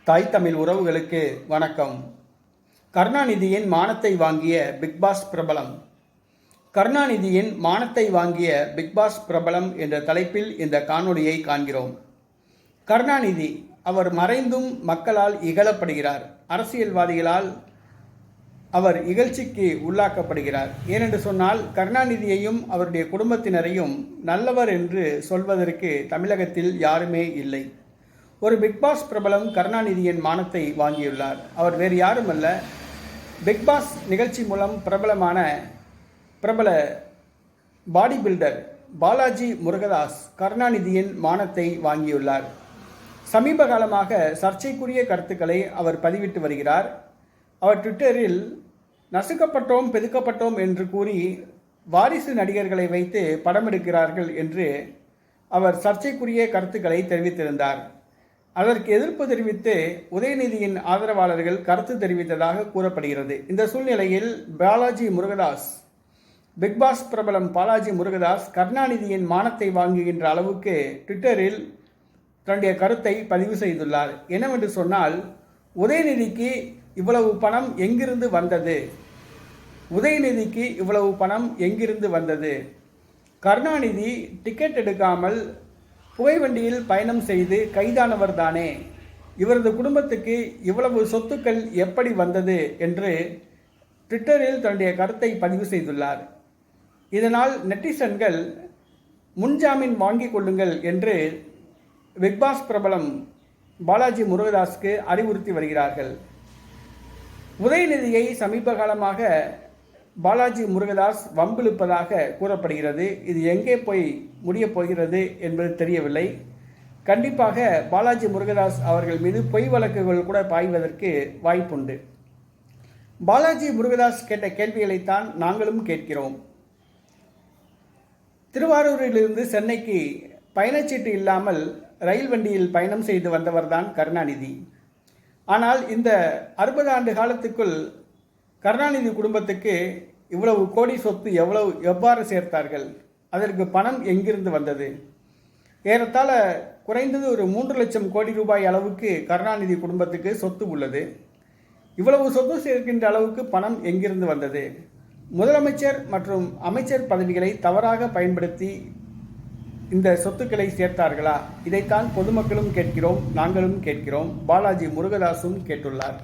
தாய் தமிழ் உறவுகளுக்கு வணக்கம். கருணாநிதியின் மானத்தை வாங்கிய பிக்பாஸ் பிரபலம். கருணாநிதியின் மானத்தை வாங்கிய பிக்பாஸ் பிரபலம் என்ற தலைப்பில் இந்த காணொளியை காண்கிறோம். கருணாநிதி அவர் மறைந்தும் மக்களால் இகழப்படுகிறார். அரசியல்வாதிகளால் அவர் இகழ்ச்சிக்கு உள்ளாக்கப்படுகிறார். ஏனென்று சொன்னால் கருணாநிதியையும் அவருடைய குடும்பத்தினரையும் நல்லவர் என்று சொல்வதற்கு தமிழகத்தில் யாருமே இல்லை. ஒரு பிக்பாஸ் பிரபலம் கருணாநிதியின் மானத்தை வாங்கியுள்ளார். அவர் வேறு யாருமல்ல, பிக்பாஸ் நிகழ்ச்சி மூலம் பிரபல பாடி பில்டர் பாலாஜி முருகதாஸ் கருணாநிதியின் மானத்தை வாங்கியுள்ளார். சமீப காலமாக சர்ச்சைக்குரிய கருத்துக்களை அவர் பதிவிட்டு வருகிறார். அவர் ட்விட்டரில் நசுக்கப்பட்டோம் பெதுக்கப்பட்டோம் என்று கூறி வாரிசு நடிகர்களை வைத்து படம் எடுக்கிறார்கள் என்று அவர் சர்ச்சைக்குரிய கருத்துக்களை தெரிவித்திருந்தார். அதற்கு எதிர்ப்பு தெரிவித்து உதயநிதியின் ஆதரவாளர்கள் கருத்து தெரிவித்ததாக கூறப்படுகிறது. இந்த சூழ்நிலையில் பிக்பாஸ் பிரபலம் பாலாஜி முருகதாஸ் கருணாநிதியின் மானத்தை வாங்குகின்ற அளவுக்கு ட்விட்டரில் தன்னுடைய கருத்தை பதிவு செய்துள்ளார். என்னவென்று சொன்னால், உதயநிதிக்கு இவ்வளவு பணம் எங்கிருந்து வந்தது? உதயநிதிக்கு இவ்வளவு பணம் எங்கிருந்து வந்தது? கருணாநிதி டிக்கெட் எடுக்காமல் புகைவண்டியில் பயணம் செய்து கைதானவர் தானே. இவரது குடும்பத்துக்கு இவ்வளவு சொத்துக்கள் எப்படி வந்தது என்று ட்விட்டரில் தன்னுடைய கருத்தை பதிவு செய்துள்ளார். இதனால் நெட்டிசன்கள் முன்ஜாமீன் வாங்கிக் கொள்ளுங்கள் என்று பிக்பாஸ் பிரபலம் பாலாஜி முருகதாஸ்க்கு அறிவுறுத்தி வருகிறார்கள். உதயநிதியை சமீப காலமாக பாலாஜி முருகதாஸ் வம்பிழுப்பதாக கூறப்படுகிறது. இது எங்கே போய் முடியப் போகிறது என்பது தெரியவில்லை. கண்டிப்பாக பாலாஜி முருகதாஸ் அவர்கள் மீது பொய் வழக்குகள் கூட பாய்வதற்கு வாய்ப்புண்டு. பாலாஜி முருகதாஸ் கேட்ட கேள்விகளைத்தான் நாங்களும் கேட்கிறோம். திருவாரூரிலிருந்து சென்னைக்கு பயணச்சீட்டு இல்லாமல் ரயில் வண்டியில் பயணம் செய்து வந்தவர்தான் கருணாநிதி. ஆனால் இந்த 60 ஆண்டு காலத்துக்குள் கருணாநிதி குடும்பத்துக்கு இவ்வளவு கோடி சொத்து எவ்வாறு சேர்த்தார்கள்? அதற்கு பணம் எங்கிருந்து வந்தது? ஏறத்தாழ குறைந்தது ஒரு 3 லட்சம் கோடி ரூபாய் அளவுக்கு கருணாநிதி குடும்பத்துக்கு சொத்து உள்ளது. இவ்வளவு சொத்து சேர்க்கின்ற அளவுக்கு பணம் எங்கிருந்து வந்தது? முதலமைச்சர் மற்றும் அமைச்சர் பதவிகளை தவறாக பயன்படுத்தி இந்த சொத்துக்களை சேர்த்தார்களா? இதைத்தான் பொதுமக்களும் கேட்கிறோம், நாங்களும் கேட்கிறோம், பாலாஜி முருகதாசும் கேட்டுள்ளார்.